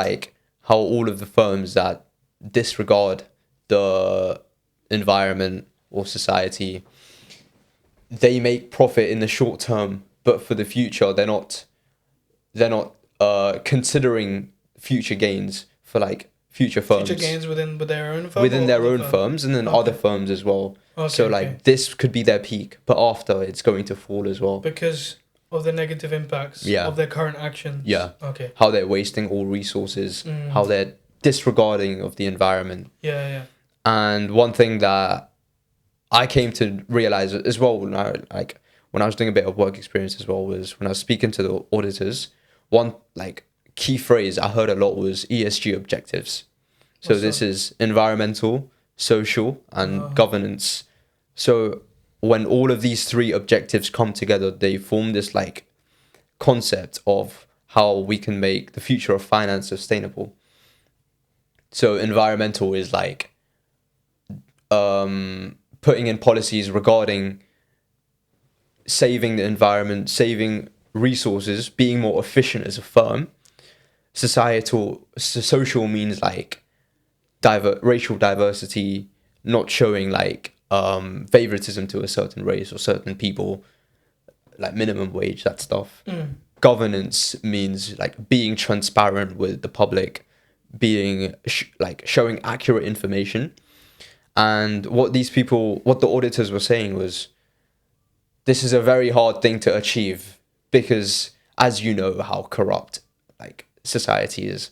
all of the firms that disregard the environment or society, they make profit in the short term, but for the future, they're not considering future gains for like future firms. Future gains within their own firm. Within or their other own firm? firms, and then Okay. other firms as well. Okay, So like okay. this could be their peak, but after it's going to fall as well. Because of the negative impacts Yeah. of their current actions. Yeah. Okay. How they're wasting all resources, how they're disregarding of the environment. Yeah. And one thing that I came to realize as well when I was doing a bit of work experience as well was when I was speaking to the auditors, one like key phrase I heard a lot was ESG objectives. So What's this that? is environmental, social, and governance. So when all of these three objectives come together, they form this like concept of how we can make the future of finance sustainable. So environmental is like putting in policies regarding saving the environment, saving resources, being more efficient as a firm. Social means like racial diversity, not showing like favoritism to a certain race or certain people, like minimum wage, that stuff. Governance means like being transparent with the public, being showing accurate information. And what the auditors were saying was, this is a very hard thing to achieve because, as you know, how corrupt like society is.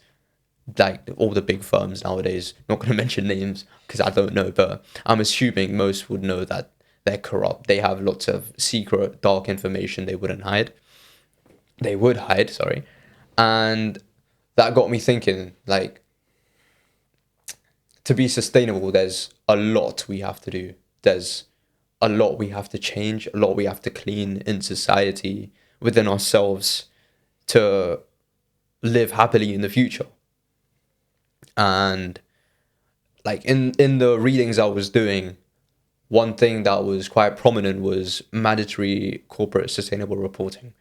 Like all the big firms nowadays, not going to mention names because I don't know, but I'm assuming most would know that they're corrupt. They have lots of secret, dark information they would hide, sorry. And that got me thinking, like, to be sustainable, there's a lot we have to do. There's a lot we have to change, a lot we have to clean in society, within ourselves, to live happily in the future. And like in the readings I was doing, one thing that was quite prominent was mandatory corporate sustainable reporting.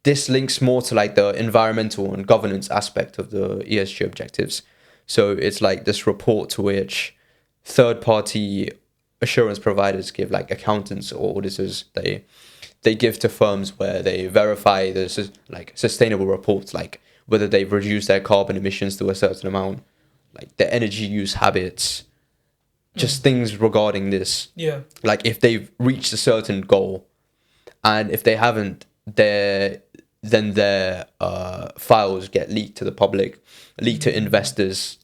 This links more to like the environmental and governance aspect of the ESG objectives. So it's like this report to which third-party assurance providers give, like accountants or auditors, they give to firms where they verify the like sustainable reports, like whether they've reduced their carbon emissions to a certain amount, like their energy use habits, just things regarding this. Yeah. Like if they've reached a certain goal, and if they haven't, then their files get leaked to the public, leaked to investors.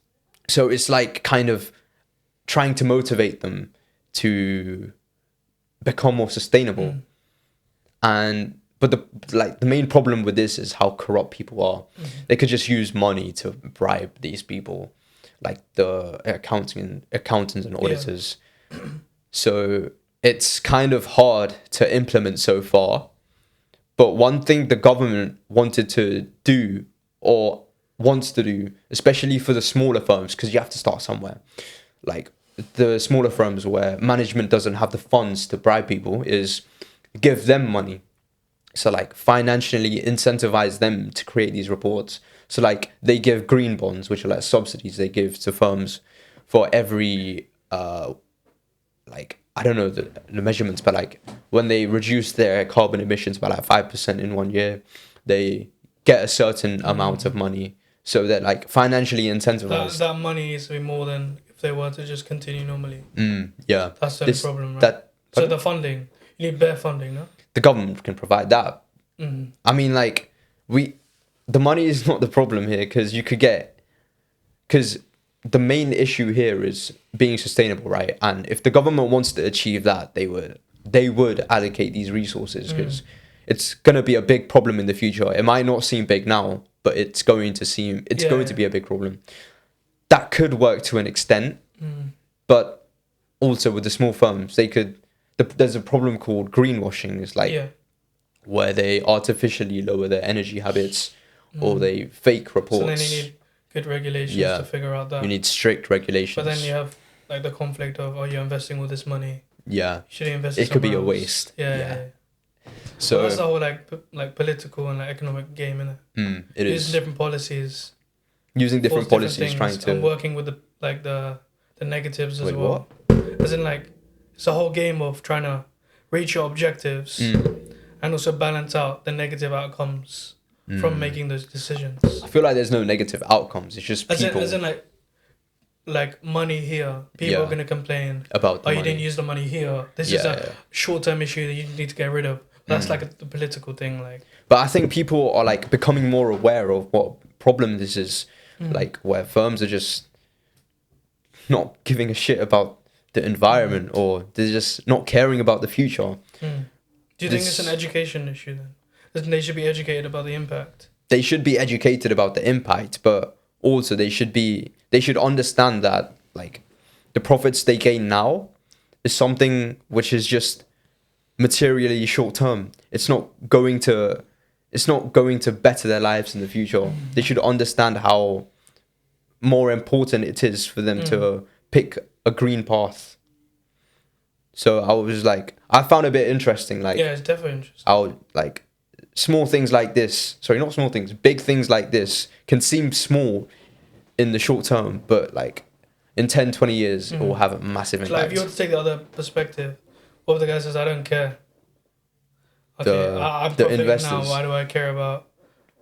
So it's like kind of trying to motivate them to become more sustainable. But the main problem with this is how corrupt people are. They could just use money to bribe these people, like the accountants and auditors. So it's kind of hard to implement so far. But one thing the government wanted to do, or wants to do, especially for the smaller firms, because you have to start somewhere, like the smaller firms where management doesn't have the funds to bribe people, is give them money. So like financially incentivize them to create these reports. So like they give green bonds, which are like subsidies they give to firms for every like, I don't know the measurements, but like when they reduce their carbon emissions by like 5% in 1 year, they get a certain amount of money. So they're like financially incentivized. That money needs to be more than if they were to just continue normally. Yeah. That's the problem, right? So the funding, you need bare funding, no? The government can provide that. I mean, like, the money is not the problem here, because the main issue here is being sustainable, right? And if the government wants to achieve that, they would allocate these resources, because it's going to be a big problem in the future. It might not seem big now, but it's going to be a big problem. That could work to an extent, but also with the small firms, there's a problem called greenwashing. It's like where they artificially lower their energy habits, or they fake reports. So then you need good regulations to figure out that. You need strict regulations. But then you have like the conflict of, you're investing all this money. Yeah. Should you invest it could be a else? waste. Yeah. So that's the whole like political and like economic game, innit? It is. Using different policies. Using different policies, things, trying to... and working with the negatives as Wait, well. what? As in, like, it's a whole game of trying to reach your objectives and also balance out the negative outcomes from making those decisions. I feel like there's no negative outcomes. It's just people As in like money here, people are gonna complain. about the Oh, you money. didn't use the money here. This is a short-term issue that you need to get rid of. That's like the political thing, like. But I think people are like becoming more aware of what problem this is, like where firms are just not giving a shit about the environment, or they're just not caring about the future. Do you think it's an education issue then? That they should be educated about the impact. They should be educated about the impact, but also they should understand that like the profits they gain now is something which is just materially short term. It's not going to better their lives in the future. They should understand how more important it is for them to pick a green path. So I was like, I found it a bit interesting. Like, Yeah, it's definitely interesting. how like small things like this, sorry, not small things, big things like this can seem small in the short term, but like in 10, 20 years, it will have a massive It's like impact. if you were to take the other perspective, what if the guy says, I don't care? Okay, I've the got things investors. now, why do I care about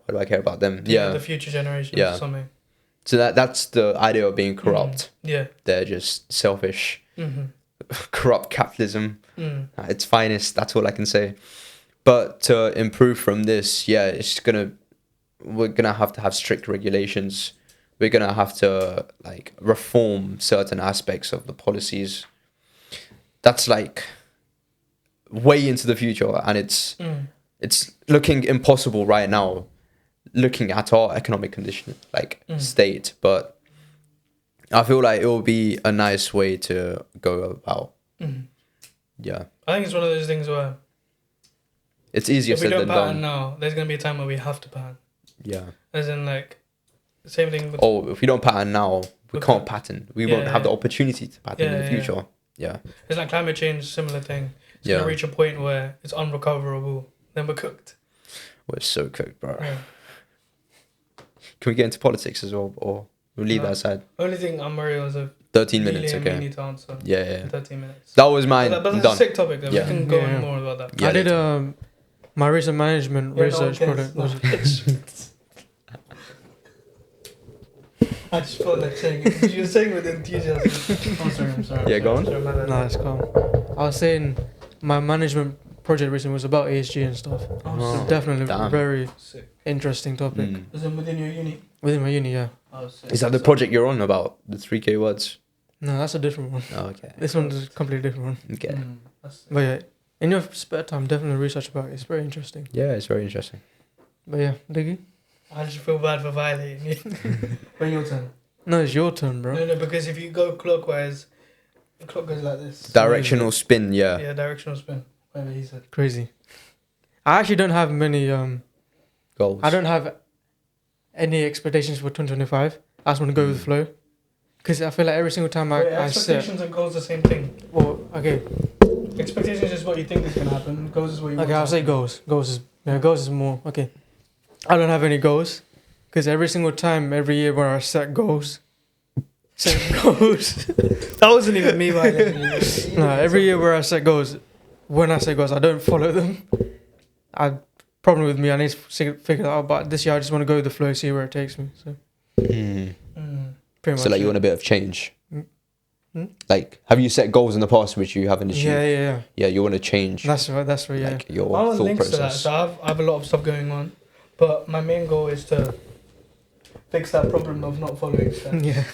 What do I care about them? the future generations Yeah. or something? So that's the idea of being corrupt. Yeah. They're just selfish, Mm-hmm. corrupt capitalism at its finest. That's all I can say. But to improve from this, we're gonna have to have strict regulations. We're gonna have to like reform certain aspects of the policies. That's like way into the future, and it's looking impossible right now, looking at our economic condition, like state. But I feel like it will be a nice way to go about. Yeah, I think it's one of those things where it's easier if we said don't than pattern done. now, there's going to be a time where we have to pattern. Yeah. As in, like, same thing with... Oh, if we don't pattern now, we Okay. can't pattern. We won't have the opportunity to pattern in the Yeah. future. Yeah. It's like climate change, similar thing. It's Yeah. going to reach a point where it's unrecoverable. Then we're cooked. We're so cooked, bro. Yeah. Can we get into politics as well, or we'll leave No. that aside? Only thing I'm worried was a 13 minutes, really okay. need to answer. Yeah, yeah. In 13 minutes. That was mine. But I'm that's a done. sick topic, though. Yeah. We can go Yeah. on more about that. Yeah, I did later. my recent management research project. I just felt like saying it. You were saying with enthusiasm. I'm sorry. Yeah, go on. Nah, it's calm. I was saying my management project recently was about ESG and stuff. Oh, So definitely Damn. very sick. interesting topic. Was it within your uni? Within my uni, yeah. Oh, sick. Is that the project you're on about? The 3K words? No, that's a different one. Oh, okay. This one's a completely different one. Okay. That's But yeah, in your spare time, definitely research about it. It's very interesting. Yeah, it's very interesting. But yeah, Diggy? I just feel bad for violating you. When your turn. No, it's your turn, bro. No, because if you go clockwise, the clock goes like this. Directional spin, yeah. Yeah, directional spin. Whatever he said. Crazy. I actually don't have many, Goals. I don't have any expectations for 2025. I just want to go with the flow. Because I feel like every single time Wait, I set... expectations and goals are the same thing. Well, okay. Expectations is what you think is going to happen. Goals is what you want Okay, I'll to say happen. goals. Goals is more... Okay. I don't have any goals. Because every single time, every year when I set goals... That wasn't even me violating you. No, every year where I set goals, when I set goals, I don't follow them. Problem with me, I need to figure that out. But this year, I just want to go with the flow, see where it takes me. So pretty much. So like you it. want a bit of change? Hmm? Like, have you set goals in the past which you haven't achieved? Yeah. Yeah, you want to change That's right. Yeah. like your I want thought links to that. process. So I have a lot of stuff going on. But my main goal is to fix that problem of not following steps. Yeah.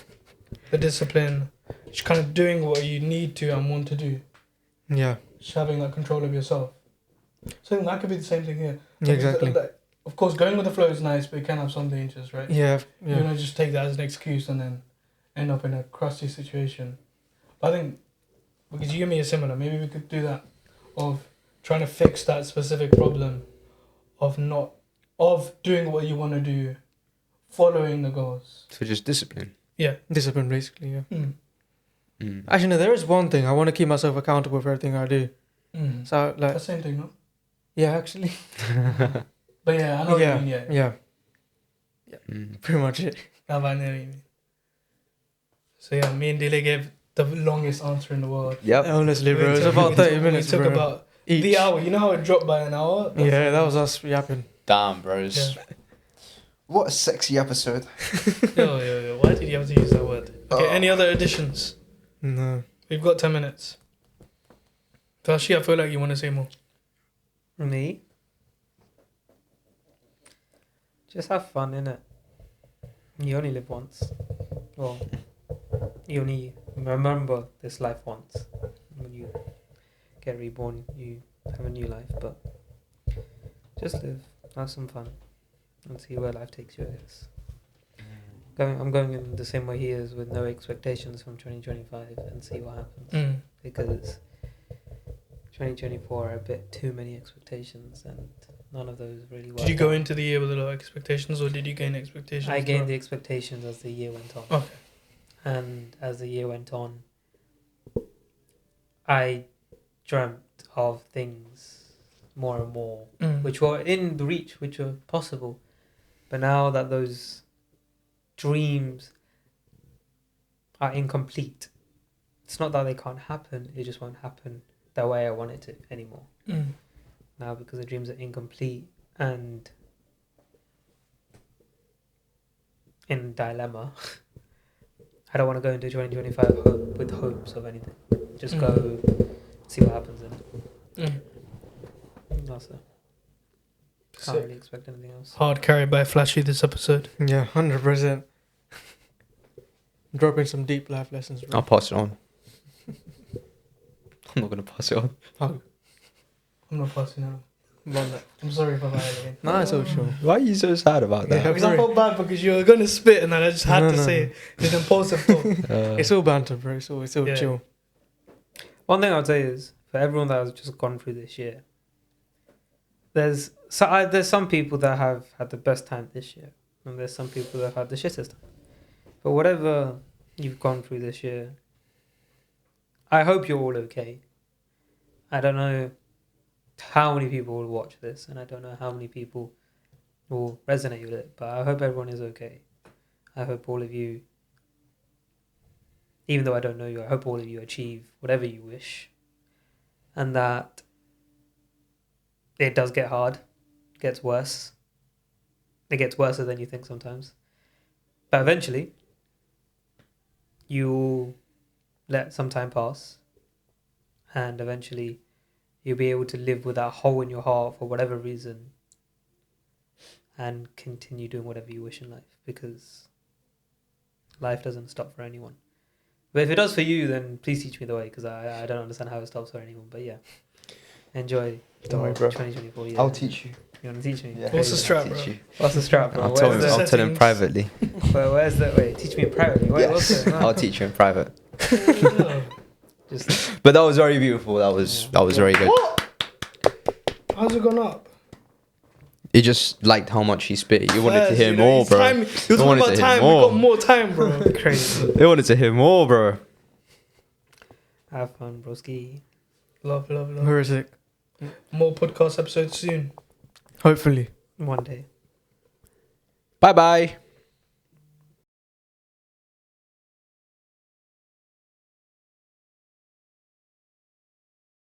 The discipline. Just kind of doing what you need to and want to do. Yeah. Just having that control of yourself. So that could be the same thing here. Yeah, exactly. Of course, going with the flow is nice, but it can have some dangers, right? Yeah. You know, just take that as an excuse and then end up in a crusty situation. But I think, because you and me are similar, maybe we could do that of trying to fix that specific problem of doing what you want to do, following the goals. So just discipline. Yeah. Discipline, basically. Yeah. Mm. Actually, no. There is one thing I want to keep myself accountable for everything I do. Mm. So like, The same thing, no? yeah, actually. But yeah, I know what you mean, Yeah. Mm. Pretty much it. I know what you mean. So yeah, me and Dile gave the longest answer in the world. Yep. Honestly, bro, it's We about took- 30 minutes, We took bro. about each. The hour. You know how it dropped by an hour? Yeah, that was us yapping. Damn, bros. Yeah. What a sexy episode. Yo. Why did you have to use that word? Okay, any other additions? No. We've got 10 minutes. Tashi, I feel like you want to say more. Me? Just have fun, innit? You only live once. Well, you only remember this life once. When you get reborn, you have a new life, but just live, have some fun, and see where life takes you, I guess. I'm going in the same way he is, with no expectations from 2025, and see what happens. Because 2024 are a bit too many expectations, and none of those really work. Did you go into the year with a lot of expectations, or did you gain expectations? I gained the expectations as the year went on. Okay. And as the year went on, I dreamt of things more and more, which were in the reach, which were possible. But now that those dreams are incomplete, it's not that they can't happen, it just won't happen the way I want it to anymore. Now, because the dreams are incomplete and in dilemma, I don't want to go into 2025 with hopes of anything. Just go see what happens in it. That's it. Can't really expect anything else. Hard carry by Flashy this episode. Yeah, 100%. Dropping some deep life lessons. Bro. I'll pass it on. I'm not going to pass it on. I'm not passing out. Run that. I'm sorry for that. Nah, it's all chill. Why are you so sad about that? Yeah. Because I felt bad because you were going to spit and then I just had to say it. It's an impulsive thought. It's all banter, bro. It's all Yeah. chill. One thing I would say is, for everyone that has just gone through this year, there's some people that have had the best time this year, and there's some people that have had the shittest time. But whatever you've gone through this year, I hope you're all okay. I don't know how many people will watch this, and I don't know how many people will resonate with it, but I hope everyone is okay. I hope all of you, even though I don't know you, I hope all of you achieve whatever you wish, and that it does get hard, gets worse. It gets worse than you think sometimes. But eventually, you'll let some time pass, and eventually you'll be able to live with that hole in your heart for whatever reason, and continue doing whatever you wish in life, because life doesn't stop for anyone. But if it does for you, then please teach me the way, because I don't understand how it stops for anyone. But yeah, enjoy Don't worry, bro. 2024 year. I'll teach you. You want to teach me? Yeah. What's the strap, I'll bro? teach you. What's the strap, bro? I'll tell him. Where's I'll the tell him settings? privately. where's the wait? Teach me privately. Wait, what's Yes, it? I'll teach you in private. Just But that was very beautiful. That was very good. How's it gone up? He just liked how much he spit. You wanted to hear You know, more, it's bro. time- You're You talking wanted about to hear time. We more. got more time, bro. crazy. They wanted to hear more, bro. Have fun, broski. Love. Where is it? More podcast episodes soon. Hopefully. One day. Bye bye.